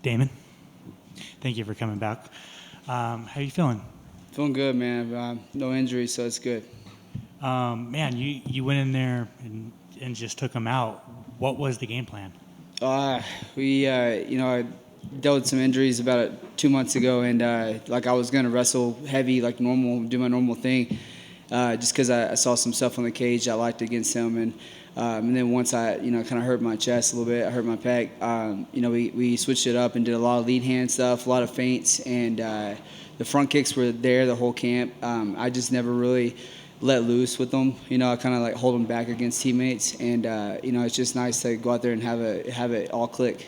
Damon, thank you for coming back. How are you feeling? Feeling good, man. No injuries, so it's good. Man, you went in there and just took him out. What was the game plan? Uh, I dealt with some injuries about 2 months ago, and like I was gonna wrestle heavy, like normal, do my normal thing, just because I saw some stuff on the cage I liked against him, and then once I, kind of hurt my chest a little bit, I hurt my pec. We switched it up and did a lot of lead hand stuff, a lot of feints, and the front kicks were there the whole camp. I just never really let loose with them. I kind of like hold them back against teammates, and it's just nice to go out there and have it all click.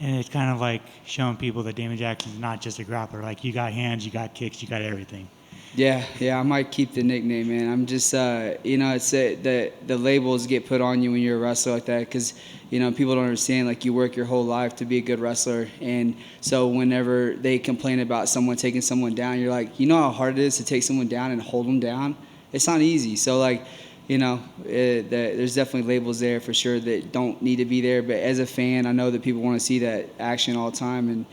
And it's kind of like showing people that Damon Jackson's not just a grappler. Like you got hands, you got kicks, you got everything. Yeah, I might keep the nickname, man. I'm just, it's the labels get put on you when you're a wrestler like that because, people don't understand, like, you work your whole life to be a good wrestler. And so whenever they complain about someone taking someone down, you're like, you know how hard it is to take someone down and hold them down? It's not easy. So, like, there's definitely labels there for sure that don't need to be there. But as a fan, I know that people want to see that action all the time. And,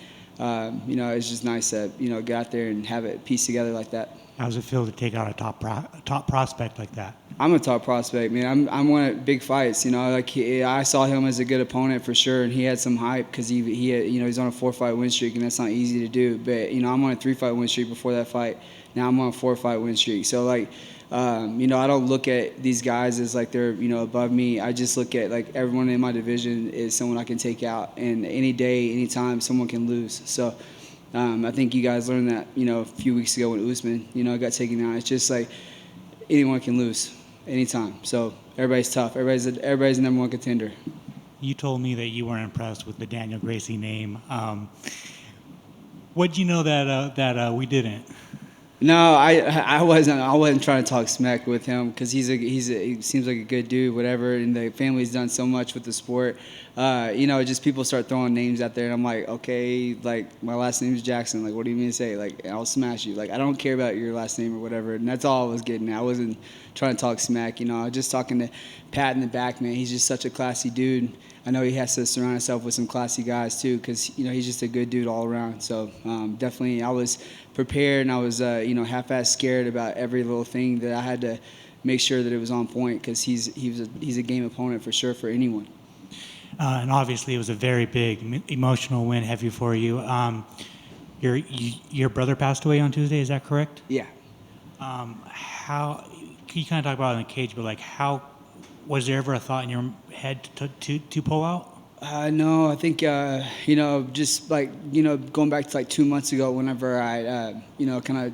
it's just nice to, get out there and have it pieced together like that. How does it feel to take out a top prospect like that? I'm a top prospect, man. I'm one of big fights. I saw him as a good opponent for sure, and he had some hype because he had, he's on a 4-fight win streak, and that's not easy to do. But I'm on a 3-fight win streak before that fight. Now I'm on a 4-fight win streak. So like, I don't look at these guys as like they're above me. I just look at like everyone in my division is someone I can take out, and any day, anytime, someone can lose. So. I think you guys learned that, a few weeks ago when Usman, got taken out. It's just like anyone can lose anytime. So everybody's tough. Everybody's the number one contender. You told me that you weren't impressed with the Daniel Gracie name. What'd you know that we didn't? No, I wasn't trying to talk smack with him because he seems like a good dude, whatever. And the family's done so much with the sport. Just people start throwing names out there, and I'm like, okay, like my last name is Jackson. Like, what do you mean to say? Like, I'll smash you. Like, I don't care about your last name or whatever. And that's all I was getting at. I wasn't trying to talk smack. I was just talking to Pat in the back, man. He's just such a classy dude. I know he has to surround himself with some classy guys too, because he's just a good dude all around. So definitely, I was prepared, and I was half-assed scared about every little thing that I had to make sure that it was on point because he's a game opponent for sure for anyone. And obviously, it was a very big emotional win, heavy for you. Your brother passed away on Tuesday. Is that correct? Yeah. How can you kind of talk about it in the cage? But like, how was there ever a thought in your head to pull out? No, I think just like going back to like 2 months ago, whenever I kind of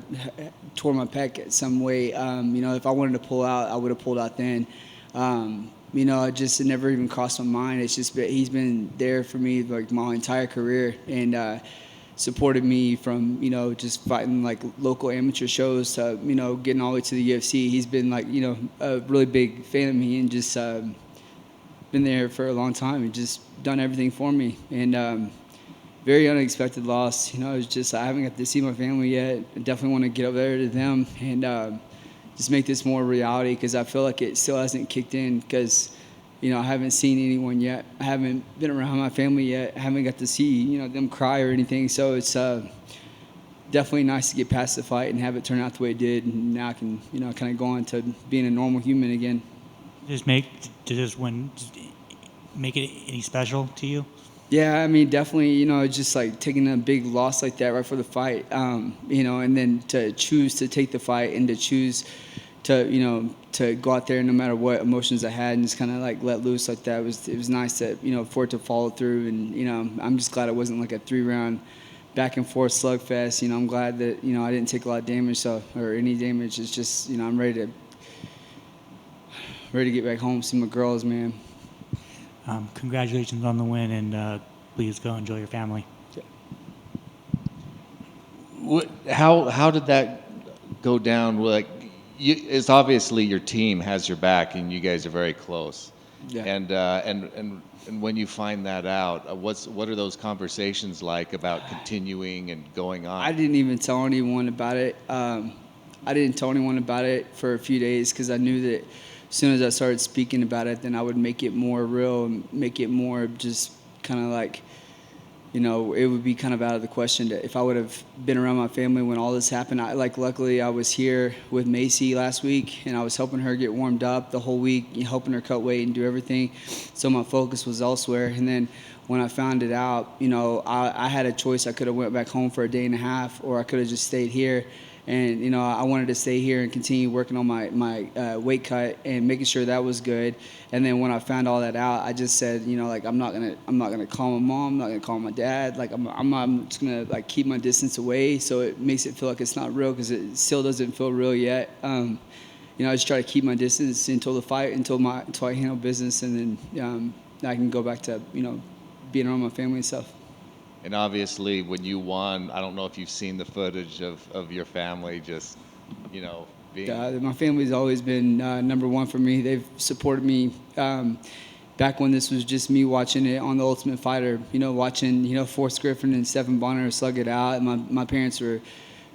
tore my pec some way. If I wanted to pull out, I would have pulled out then. It never even crossed my mind. It's just he's been there for me like my entire career and supported me from just fighting like local amateur shows to getting all the way to the UFC. He's been like a really big fan of me and just been there for a long time and just done everything for me. And very unexpected loss. It's just I haven't got to see my family yet. I definitely want to get up there to them and just make this more reality because I feel like it still hasn't kicked in because I haven't seen anyone yet. I haven't been around my family yet. I haven't got to see them cry or anything. So it's definitely nice to get past the fight and have it turn out the way it did. And now I can kind of go on to being a normal human again. Make it any special to you? Yeah, I mean, definitely, just like taking a big loss like that right for the fight, and then to choose to take the fight and to choose to go out there no matter what emotions I had and just kind of like let loose like that. It was nice to, for it to follow through. And, I'm just glad it wasn't like a 3-round back and forth slugfest. I'm glad that, I didn't take a lot of damage or any damage. It's just, I'm ready to get back home, see my girls, man. Congratulations on the win, and please go enjoy your family. How did that go down? Like, it's obviously your team has your back, and you guys are very close. Yeah. And when you find that out, what are those conversations like about continuing and going on? I didn't even tell anyone about it. I didn't tell anyone about it for a few days because I knew that as soon as I started speaking about it, then I would make it more real and make it more just kind of like it would be kind of out of the question that if I would have been around my family when all this happened. Luckily I was here with Macy last week, and I was helping her get warmed up the whole week, helping her cut weight and do everything. So my focus was elsewhere. And then when I found it out, I had a choice. I could have went back home for a day and a half, or I could have just stayed here. And, I wanted to stay here and continue working on my weight cut and making sure that was good. And then when I found all that out, I just said, I'm not gonna call my mom, I'm not gonna call my dad. I'm just gonna keep my distance away, so it makes it feel like it's not real, because it still doesn't feel real yet. I just try to keep my distance until the fight, until I handle business, and then I can go back to being around my family and stuff. And obviously, when you won, I don't know if you've seen the footage of your family just, being. My family's always been number one for me. They've supported me back when this was just me watching it on The Ultimate Fighter, watching, Forrest Griffin and Stephen Bonner slug it out. And my parents were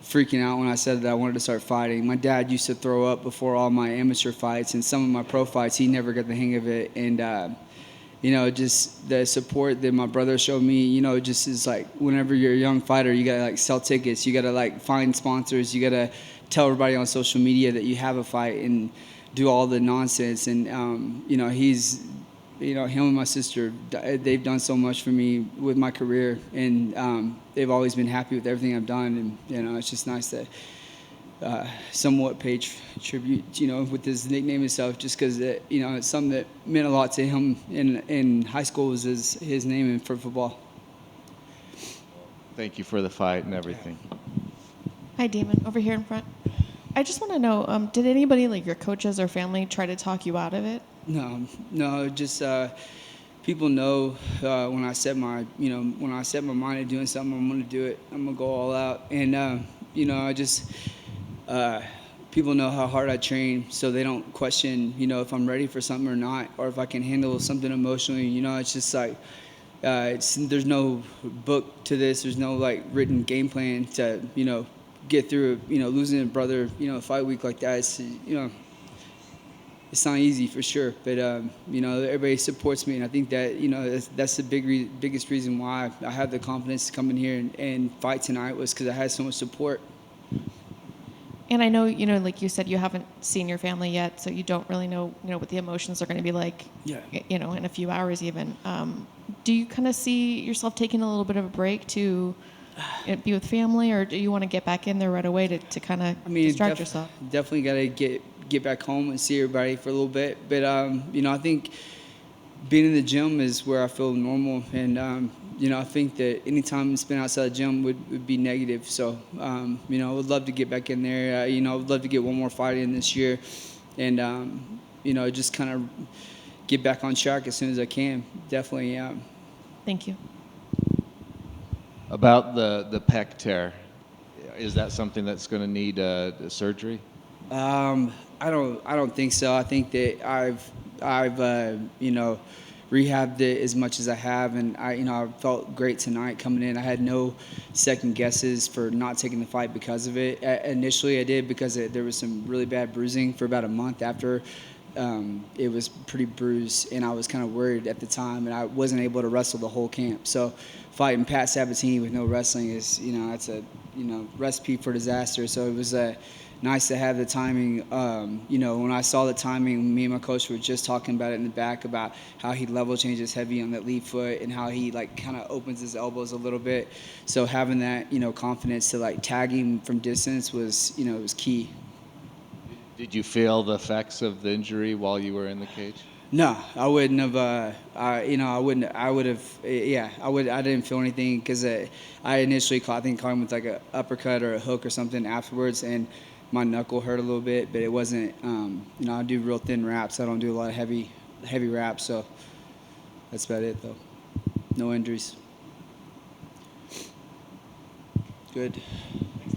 freaking out when I said that I wanted to start fighting. My dad used to throw up before all my amateur fights, and some of my pro fights, he never got the hang of it. And, just the support that my brother showed me, just is whenever you're a young fighter, you gotta sell tickets, you gotta find sponsors, you gotta tell everybody on social media that you have a fight and do all the nonsense. And, he's, him and my sister, they've done so much for me with my career, and they've always been happy with everything I've done. And, it's just nice to somewhat pay tribute, with his nickname and stuff, just because it's something that meant a lot to him in high school, was his name for football. Thank you for the fight and everything. Hi, Damon, over here in front. I just want to know, did anybody, your coaches or family, try to talk you out of it? No, just people know when I set my mind to doing something, I'm gonna do it. I'm gonna go all out, and I just. People know how hard I train, so they don't question, if I'm ready for something or not, or if I can handle something emotionally. It's just there's no book to this. There's no written game plan to, get through, losing a brother, fight week like that. It's not easy for sure, but everybody supports me, and I think that that's the biggest reason why I have the confidence to come in here and fight tonight, was because I had so much support. And I know, like you said, you haven't seen your family yet, so you don't really know, what the emotions are going to be like, in a few hours even. Do you kind of see yourself taking a little bit of a break to be with family, or do you want to get back in there right away to kind of distract yourself? Definitely got to get back home and see everybody for a little bit. But, I think being in the gym is where I feel normal, and I think that any time spent outside the gym would be negative. So, I would love to get back in there. I would love to get one more fight in this year, and, just kind of get back on track as soon as I can. Definitely, yeah. Thank you. About the pec tear, is that something that's going to need surgery? I don't think so. I think that I've rehabbed it as much as I have, and I felt great tonight coming in. I had no second guesses for not taking the fight because of it. Initially, I did because there was some really bad bruising for about a month after. It was pretty bruised, and I was kind of worried at the time, and I wasn't able to wrestle the whole camp. So fighting Pat Sabatini with no wrestling is, that's a recipe for disaster. So it was nice to have the timing. When I saw the timing, me and my coach were just talking about it in the back, about how he level changes heavy on that lead foot and how he kind of opens his elbows a little bit. So having that, confidence to tag him from distance was, was key. Did you feel the effects of the injury while you were in the cage? No, I wouldn't have. I would have. Yeah, I would. I didn't feel anything because I initially caught him with an uppercut or a hook or something afterwards, and my knuckle hurt a little bit, but it wasn't. I do real thin wraps. I don't do a lot of heavy wraps, so that's about it though. No injuries. Good. Thanks,